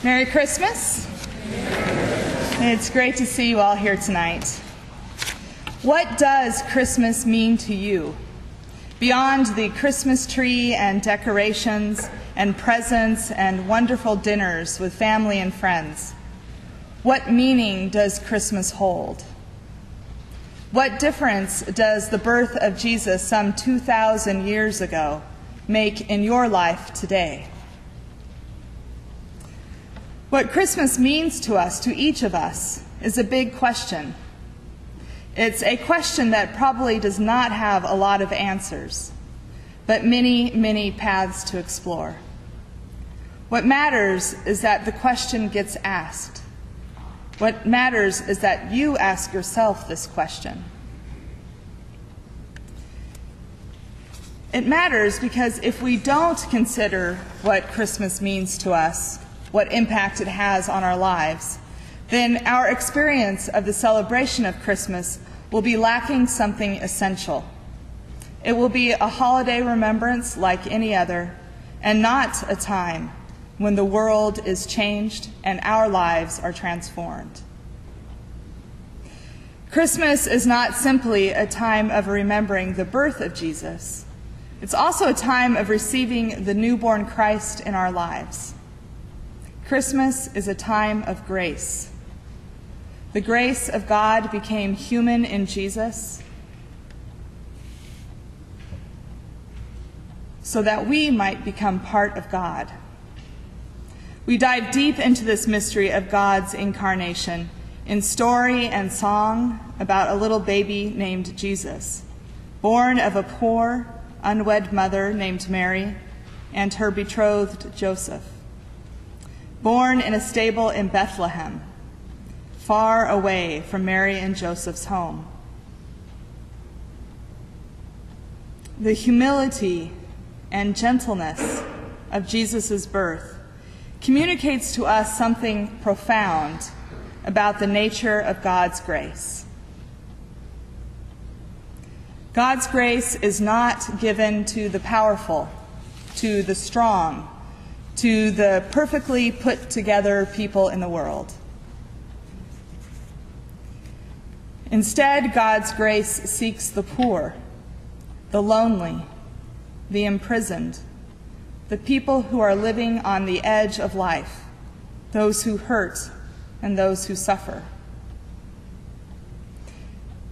Merry Christmas. It's great to see you all here tonight. What does Christmas mean to you? Beyond the Christmas tree and decorations and presents and wonderful dinners with family and friends, what meaning does Christmas hold? What difference does the birth of Jesus some 2,000 years ago make in your life today? What Christmas means to us, to each of us, is a big question. It's a question that probably does not have a lot of answers, but many, many paths to explore. What matters is that the question gets asked. What matters is that you ask yourself this question. It matters because if we don't consider what Christmas means to us, what impact it has on our lives, then our experience of the celebration of Christmas will be lacking something essential. It will be a holiday remembrance like any other, and not a time when the world is changed and our lives are transformed. Christmas is not simply a time of remembering the birth of Jesus. It's also a time of receiving the newborn Christ in our lives. Christmas is a time of grace. The grace of God became human in Jesus so that we might become part of God. We dive deep into this mystery of God's incarnation in story and song about a little baby named Jesus, born of a poor, unwed mother named Mary and her betrothed Joseph. Born in a stable in Bethlehem, far away from Mary and Joseph's home. The humility and gentleness of Jesus' birth communicates to us something profound about the nature of God's grace. God's grace is not given to the powerful, to the strong, to the perfectly put together people in the world. Instead, God's grace seeks the poor, the lonely, the imprisoned, the people who are living on the edge of life, those who hurt and those who suffer.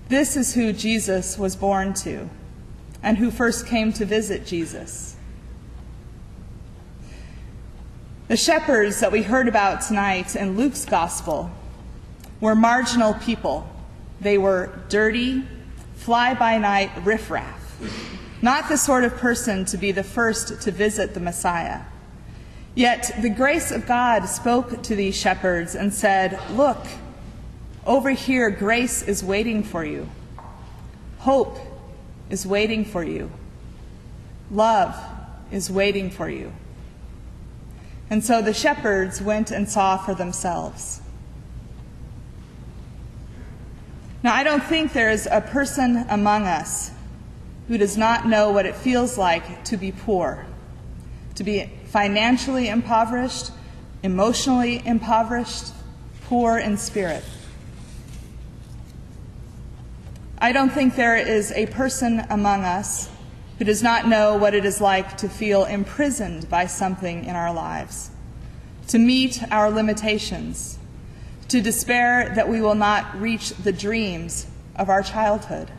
This is who Jesus was born to, and who first came to visit Jesus. The shepherds that we heard about tonight in Luke's gospel were marginal people. They were dirty, fly-by-night riffraff, not the sort of person to be the first to visit the Messiah. Yet the grace of God spoke to these shepherds and said, "Look, over here grace is waiting for you. Hope is waiting for you. Love is waiting for you." And so the shepherds went and saw for themselves. Now, I don't think there is a person among us who does not know what it feels like to be poor, to be financially impoverished, emotionally impoverished, poor in spirit. I don't think there is a person among us who does not know what it is like to feel imprisoned by something in our lives, to meet our limitations, to despair that we will not reach the dreams of our childhood.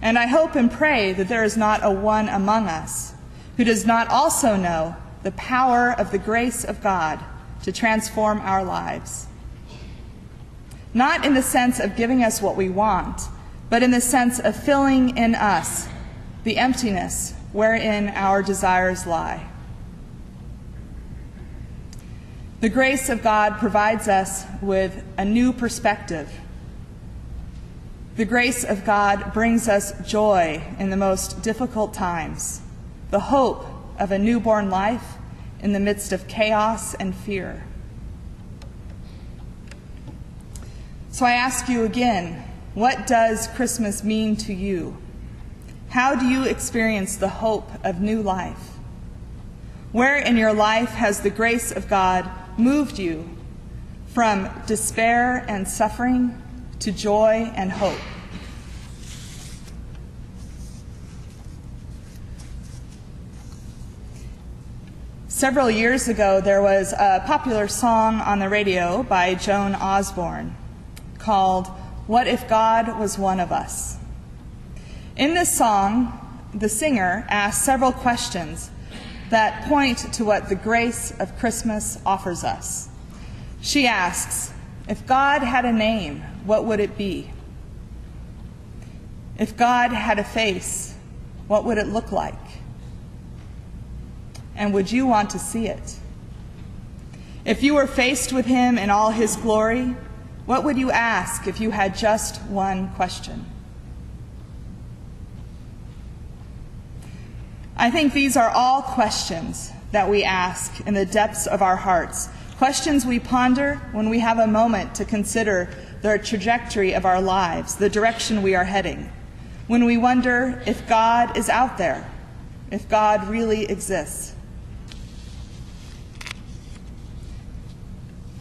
And I hope and pray that there is not a one among us who does not also know the power of the grace of God to transform our lives. Not in the sense of giving us what we want, but in the sense of filling in us the emptiness wherein our desires lie. The grace of God provides us with a new perspective. The grace of God brings us joy in the most difficult times, the hope of a newborn life in the midst of chaos and fear. So I ask you again, what does Christmas mean to you? How do you experience the hope of new life? Where in your life has the grace of God moved you from despair and suffering to joy and hope? Several years ago, there was a popular song on the radio by Joan Osborne called "What If God Was One of Us?" In this song, the singer asks several questions that point to what the grace of Christmas offers us. She asks, if God had a name, what would it be? If God had a face, what would it look like? And would you want to see it? If you were faced with him in all his glory, what would you ask if you had just one question? I think these are all questions that we ask in the depths of our hearts, questions we ponder when we have a moment to consider the trajectory of our lives, the direction we are heading, when we wonder if God is out there, if God really exists.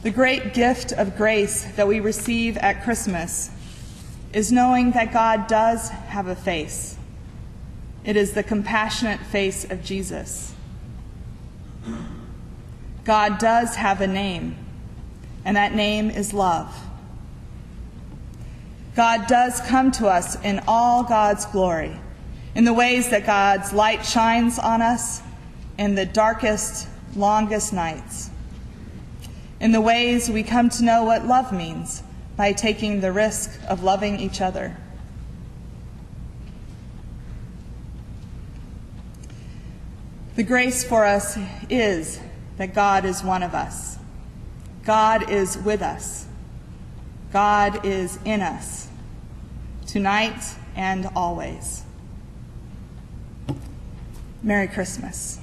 The great gift of grace that we receive at Christmas is knowing that God does have a face. It is the compassionate face of Jesus. God does have a name, and that name is love. God does come to us in all God's glory, in the ways that God's light shines on us in the darkest, longest nights, in the ways we come to know what love means by taking the risk of loving each other. The grace for us is that God is one of us. God is with us. God is in us, tonight and always. Merry Christmas.